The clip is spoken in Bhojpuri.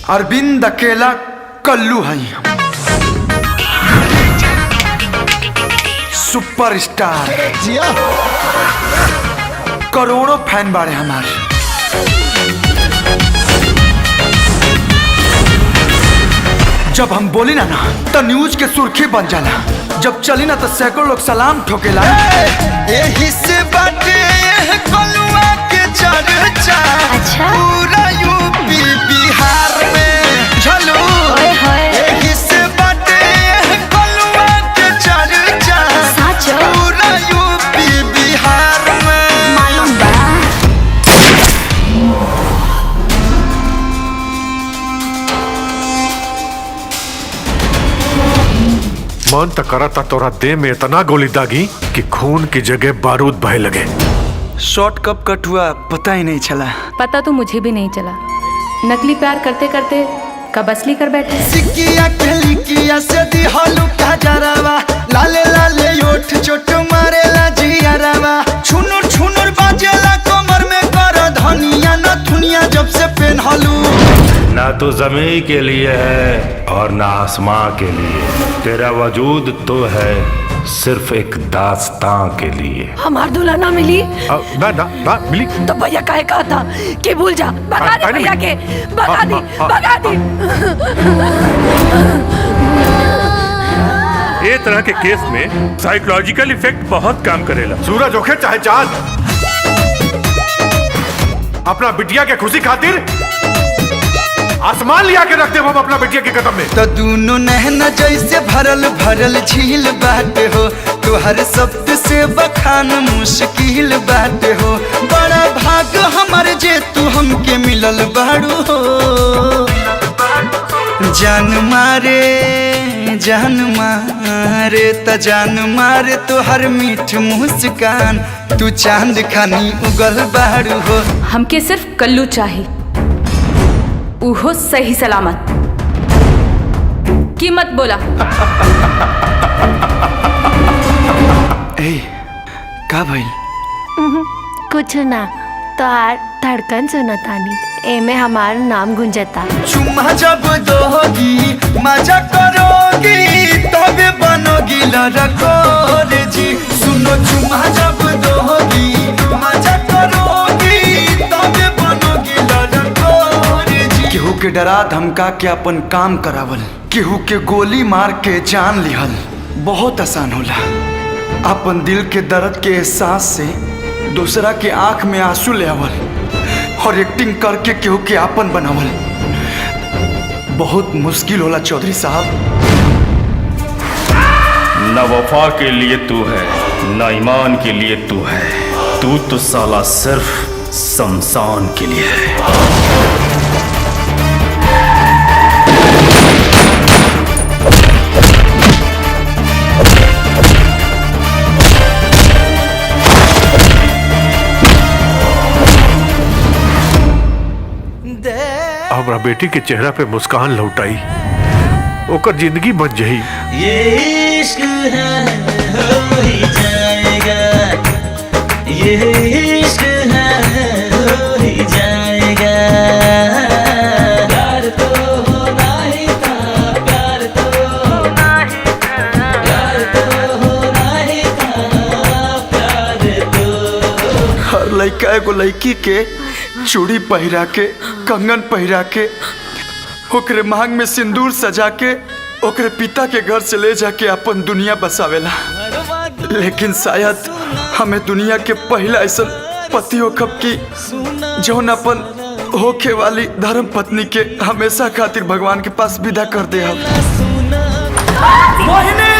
अरविंद अकेला कल्लू है, सुपरस्टार, करोड़ों फैन बाड़े हमारे। जब हम बोली ना तो न्यूज के सुर्खी बन जाला, जब चली ना तो सैकड़ों लोग सलाम ठोकेला। यही से बाटे कलुआ के चर्चा पूरा यूपी बिहार में झलू। यही से बाटे कलुआ के चर्चा पूरा यूपी बिहार में। मालूम बा मन त करता तोरा देह में इतना गोली दागी कि खून की जगह बारूद बहे लगे। शॉट कब कट हुआ पता ही नहीं चला। पता तो मुझे भी नहीं चला। नकली प्यार करते करते कब असली कर बैठे। सिकिया कहलिकिया से दिहलु का जरावा, लाले लाले ओठ चोट मारेला जियारावा, छुनुर छुनुर बाजेला कमर में कर धनिया न दुनिया जब से पेनहलु। ना तो ज़मीन के लिए है और ना आसमां के लिए, तेरा वजूद तो है सिर्फ एक दास्तां के लिए। हमार दूल्हा ना मिली ना मिली तो भैया काहे कहा था कि भूल जा, भगा दे भैया के, भगा दी। ये तरह के केस में साइकोलॉजिकल इफेक्ट बहुत काम करेला। सूरज होखे चाहे चांद, अपना बिटिया के खुशी खातिर आसमान लिया के रख दे हम अपना बिटिया के कदम में। तो दोनों नहना जैसे भरल भरल झील बाटे हो, तुहर शब्द से बखान मुश्किल बाटे हो। बड़ा भाग हमारे जे तू हमके मिलल बाड़ू हो। जान मारे त जान मारे तुहर मीठ मुस्कान, तू चांद खानी उगल बाड़ू हो। हमके सिर्फ कल्लू चाहिए, उहो सही सलामत। कीमत बोला। ए, का भइल? कुछ ना, तोहार धड़कन सुनतानी, एमे हमार नाम गुंजता। चुम्मा जब दोगी मजा करोगी तबे बनोगी लड़कोर जी। सुनो चुम्मा जब दोगी मजा करोगी तबे बनोगी लड़कोर जी। केहू के डरा धमका के अपन काम करावल, केहू के गोली मार के जान लिहल बहुत आसान होला। अपन दिल के दर्द के एहसास से दूसरा के आंख में आंसू ले आवल और एक्टिंग करके केहू के आपन बनावल बहुत मुश्किल होला चौधरी साहब। न वफा के लिए तू है न ईमान के लिए तू है, तू तो साला सिर्फ शमशान के लिए है। हमरा बेटी के चेहरा पे मुस्कान लौटाई, ओकर जिंदगी बन जाई। ये इश्क है हो ही जाएगा, ये इश्क है हो ही जाएगा। प्यार तो होना ही था, प्यार तो होना ही था, प्यार तो होना ही था, प्यार तो। हर लड़का एगो लड़की के चूड़ी पहिरा के, कंगन पहिरा के, ओकरे मांग में सिंदूर सजा के, ओकरे पिता के घर से ले जाके अपन दुनिया बसावेला। लेकिन शायद हमें दुनिया के पहला ऐसा पति होखब की जौन अपन होखे वाली धर्म पत्नी के हमेशा खातिर भगवान के पास विदा कर दे। मोहिनी